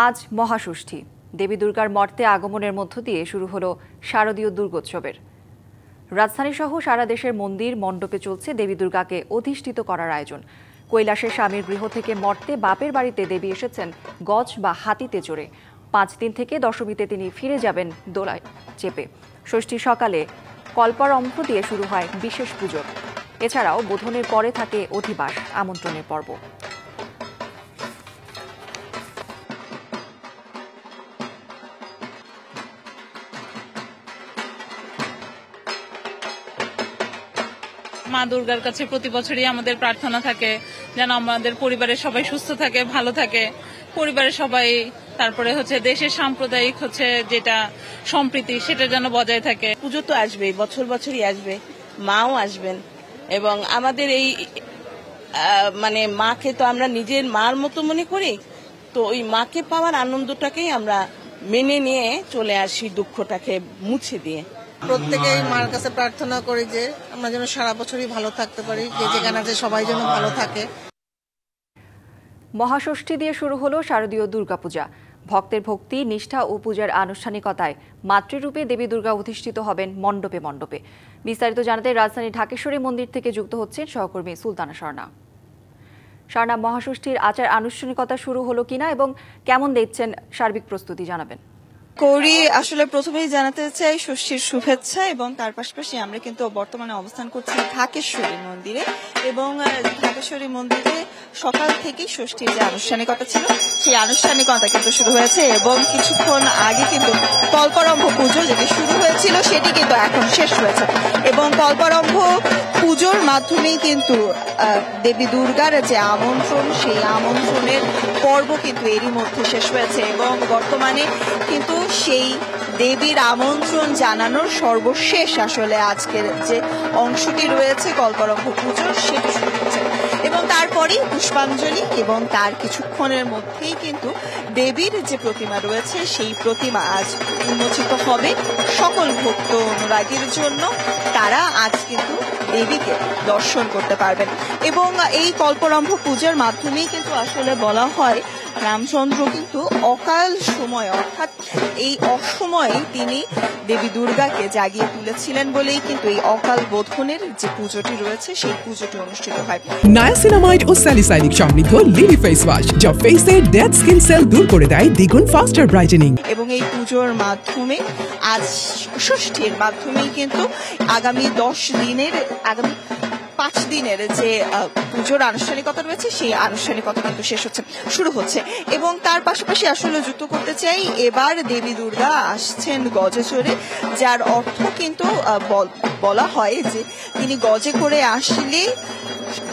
আজ মহাষষ্ঠী। দেবী দুর্গার মর্তে আগমনের মধ্য দিয়ে শুরু হলো শারদীয় দুর্গোৎসবের। রাজধানীসহ সারা দেশের মন্দির মণ্ডপে চলছে দেবী দুর্গাকে অধিষ্ঠিত করার আয়োজন। কৈলাসের স্বামীর গৃহ থেকে মর্তে বাপের বাড়িতে দেবী এসেছেন গজ বা হাতিতে চড়ে। 5 দিন থেকে দশমীতে তিনি ফিরে যাবেন দোলায় চেপে। ষষ্ঠী সকালে কল্পারম্ভ দিয়ে শুরু হয় বিশেষ পুজো। এছাড়াও বোধনের পরে থাকে অধিবাস, আমন্ত্রণের পর্ব। মা দুর্গার কাছে প্রতি বছরই আমাদের প্রার্থনা থাকে যেন আমাদের পরিবারের সবাই সুস্থ থাকে, ভালো থাকে, পরিবারের সবাই, তারপরে দেশের সাম্প্রদায়িক যেটা সম্প্রীতি সেটা যেন বজায় থাকে। পুজো তো আসবেই, বছর বছরই আসবে, মাও আসবেন এবং আমাদের এই মাকে তো আমরা নিজের মার মতো মনে করি, তো ওই মাকে পাওয়ার আনন্দটাকেই আমরা মেনে নিয়ে চলে আসি, দুঃখটাকে মুছে দিয়ে। প্রত্যেকেই মার কাছে প্রার্থনা করি যে আমরা যেন সারা বছরই ভালো থাকতে পারি, যে যেখানে আছে সবাই যেন ভালো থাকে। মহাষষ্ঠী দিয়ে শুরু হলো শারদীয় দুর্গাপূজা। ভক্তের ভক্তি, নিষ্ঠা ও পূজার আনুষ্ঠানিকতায় মাতৃরূপে দেবী দুর্গা অধিষ্ঠিত হবেন মণ্ডপে মণ্ডপে। বিস্তারিত জানাতে রাজধানী ঢাকেশ্বরী মন্দির থেকে যুক্ত হচ্ছেন সহকর্মী সুলতানা স্বর্ণা। স্বর্ণা, মহাষষ্ঠীর আচার আনুষ্ঠানিকতা শুরু হলো কিনা এবং কেমন দেখছেন সার্বিক প্রস্তুতি জানাবেন। কৌরি, আসলে প্রথমেই জানাতে চাই ষষ্ঠীর শুভেচ্ছা এবং তার পাশাপাশি আমরা কিন্তু বর্তমানে অবস্থান করছি ঢাকেশ্বরী মন্দিরে এবং ঢাকেশ্বরী মন্দিরে সকাল থেকেই ষষ্ঠীর যে আনুষ্ঠানিকতা ছিল সেই আনুষ্ঠানিকতা কিন্তু শুরু হয়েছে এবং কিছুক্ষণ আগে কিন্তু কল্পারম্ভ পুজো যেটি শুরু হয়েছিল সেটি কিন্তু এখন শেষ হয়েছে এবং কল্পারম্ভ পুজোর মাধ্যমেই কিন্তু দেবী দুর্গার যে আমন্ত্রণ, সেই আমন্ত্রণের পর্ব কিন্তু এরই মধ্যে শেষ হয়েছে এবং বর্তমানে কিন্তু সেই দেবীর আমন্ত্রণ জানানোর সর্বশেষ আসলে আজকের যে অংশটি রয়েছে কল্পারম্ভ পুজোর সেটি শুরু হচ্ছে এবং তারপরেই পুষ্পাঞ্জলি এবং তার কিছুক্ষণের মধ্যেই কিন্তু দেবীর যে প্রতিমা রয়েছে সেই প্রতিমা আজ উন্মোচিত হবে সকল ভক্ত অনুরাগীর জন্য। তারা আজ কিন্তু দেবীকে দর্শন করতে পারবেন এবং এই কল্পারম্ভ পূজার মাধ্যমেই কিন্তু আসলে বলা হয় রামচন্দ্র কিন্তু অকাল সময় অর্থাৎ এই অসময়ে তিনি দেবী দুর্গাকে জাগিয়ে তুলেছিলেন বলেই কিন্তু এই অকাল বোধনের যে পুজোটি রয়েছে সেই পুজোটি অনুষ্ঠিত হয়। নায়াসিনামাইড ও স্যালিসাইলিক সমৃদ্ধ লিলি ফেস ওয়াশ যা ফেসের ডেড স্কিন সেল দূর করে দেয় দ্বিগুণ ফাস্টার ব্রাইটেনিং। এবং এই পুজোর মাধ্যমে আজ ষষ্ঠীর মাধ্যমেই কিন্তু আগামী 5 দিনের যে পুজোর আনুষ্ঠানিকতা রয়েছে সেই আনুষ্ঠানিকতা কিন্তু শুরু হচ্ছে এবং তার পাশাপাশি আসলে যুক্ত করতে চাই এবার দেবী দুর্গা আসছেন গজে চড়ে, যার অর্থ কিন্তু বলা হয় যে তিনি গজে করে আসলে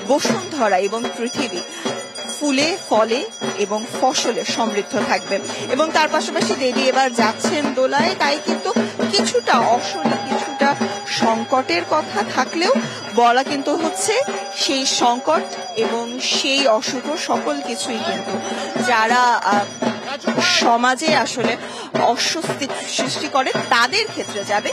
বসুন্ধরা এবং পৃথিবী ফুলে ফলে এবং ফসলে সমৃদ্ধ থাকবে এবং তার পাশাপাশি দেবী এবার যাচ্ছেন দোলায়, তাই কিন্তু কিছুটা অশনি, কিছুটা সংকটের কথা থাকলেও বলা কিন্তু হচ্ছে সেই সংকট এবং সেই অশুভ সকল কিছুই কিন্তু যারা সমাজে আসলে অস্বস্তি সৃষ্টি করে তাদের ক্ষেত্রে যাবে,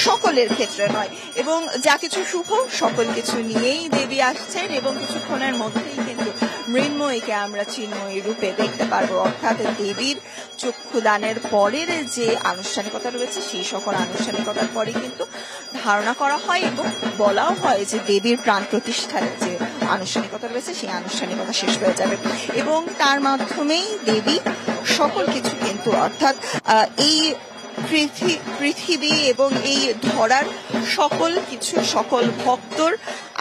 সকলের ক্ষেত্রে নয় এবং যা কিছু শুভ সকল কিছু নিয়েই দেবী আসছেন এবং কিছুক্ষণের মধ্যেই কিন্তু মৃন্ময়ীকে আমরা চিন্ময়ী রূপে দেখতে পারবো, অর্থাৎ দেবীর চক্ষুদানের পরের যে আনুষ্ঠানিকতা রয়েছে সেই সকল আনুষ্ঠানিকতার পরে কিন্তু ধারণা করা হয় এবং বলাও হয় যে দেবীর প্রাণ প্রতিষ্ঠার যে আনুষ্ঠানিকতা রয়েছে সেই আনুষ্ঠানিকতা শেষ হয়ে যাবে এবং তার মাধ্যমেই দেবী সকল কিছু কিন্তু অর্থাৎ এই পৃথিবী এবং এই ধরার সকল কিছু, সকল ভক্তর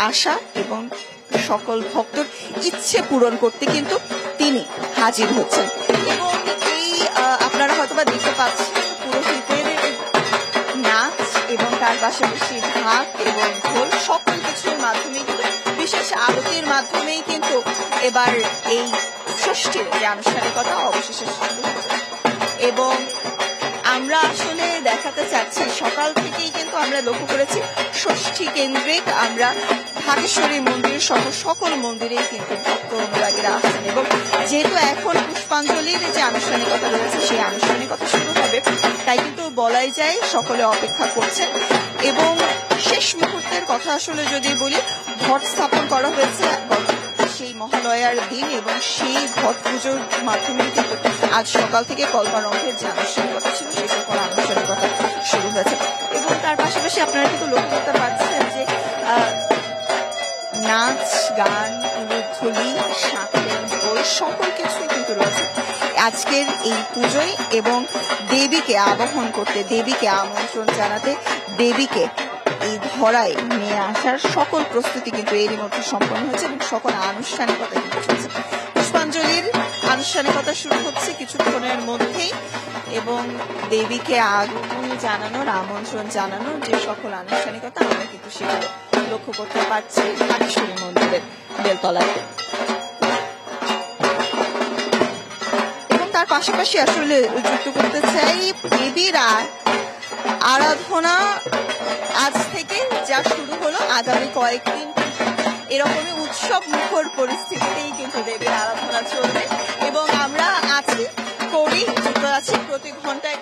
আশা এবং সকল ভক্তর ইচ্ছে পূরণ করতে কিন্তু তিনি হাজির হচ্ছেন এবং এই আপনারা হয়তোবা দেখতে পাচ্ছেন পুরোহিতের নাচ এবং তার পাশাপাশি ঢাক এবং ঢোল সকল কিছুর মাধ্যমে কিন্তু বিশেষ আরতির মাধ্যমেই কিন্তু এবার এই ষষ্ঠীর যে আনুষ্ঠানিকতা অবশেষে শুরু হচ্ছে এবং আমরা আসলে দেখাতে চাচ্ছি সকাল থেকেই কিন্তু আমরা লক্ষ্য করেছি ষষ্ঠী কেন্দ্রিক আমরা ঢাকেশ্বরী মন্দির সহ সকল মন্দিরেই কিন্তু ভক্ত অনুরাগীরা আসছেন এবং যেহেতু এখন পুষ্পাঞ্জলির যে আনুষ্ঠানিকতা রয়েছে সেই আনুষ্ঠানিকতা শুরু হবে, তাই কিন্তু বলাই যায় সকলে অপেক্ষা করছেন এবং শেষ মুহূর্তের কথা আসলে যদি বলি ঘট স্থাপন করা হয়েছে সেই মহালয়ার দিন এবং সেই ঘট পুজোর মাধ্যমে কিন্তু আজ সকাল থেকে কল্পারম্ভের যে আনুষ্ঠানিকতা ছিল সেই সকল আনুষ্ঠানিকতা শুরু হয়েছে। এবং তার পাশাপাশি আপনারা কিন্তু লক্ষ্য করতে পারছেন যে নাচ গান, উলুধ্বনি, সাঁতারের বই সকল কিছুই কিন্তু রয়েছে আজকের এই পুজোয়। এবং দেবীকে আবাহন করতে, দেবীকে আমন্ত্রণ জানাতে, দেবীকে এই ধরায় নিয়ে আসার সকল প্রস্তুতি কিন্তু এরই মধ্যে সম্পন্ন হয়েছে এবং সকল আনুষ্ঠানিকতা কিন্তু চলছে। পুষ্পাঞ্জলির আনুষ্ঠানিকতা শুরু হচ্ছে কিছুক্ষণের মধ্যেই এবং দেবীকে আগমন জানানোর, আমন্ত্রণ জানানোর যে সকল আনুষ্ঠানিকতা আমরা কিন্তু সেগুলো লক্ষ্য করতে পারছি ঢাকেশ্বরী মন্দিরের বেলতলায়। এবং তার পাশাপাশি আসলে যুক্ত করতে চাই দেবীর আরাধনা আজ থেকে যা শুরু হলো আগামী কয়েকদিন এরকমই উৎসব মুখর পরিস্থিতিতেই কিন্তু দেবীর আরাধনা চলবে এবং আমরা আছি করি যুক্ত আছি প্রতি ঘন্টায়।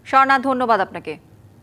স্বর্ণা, ধন্যবাদ আপনাকে।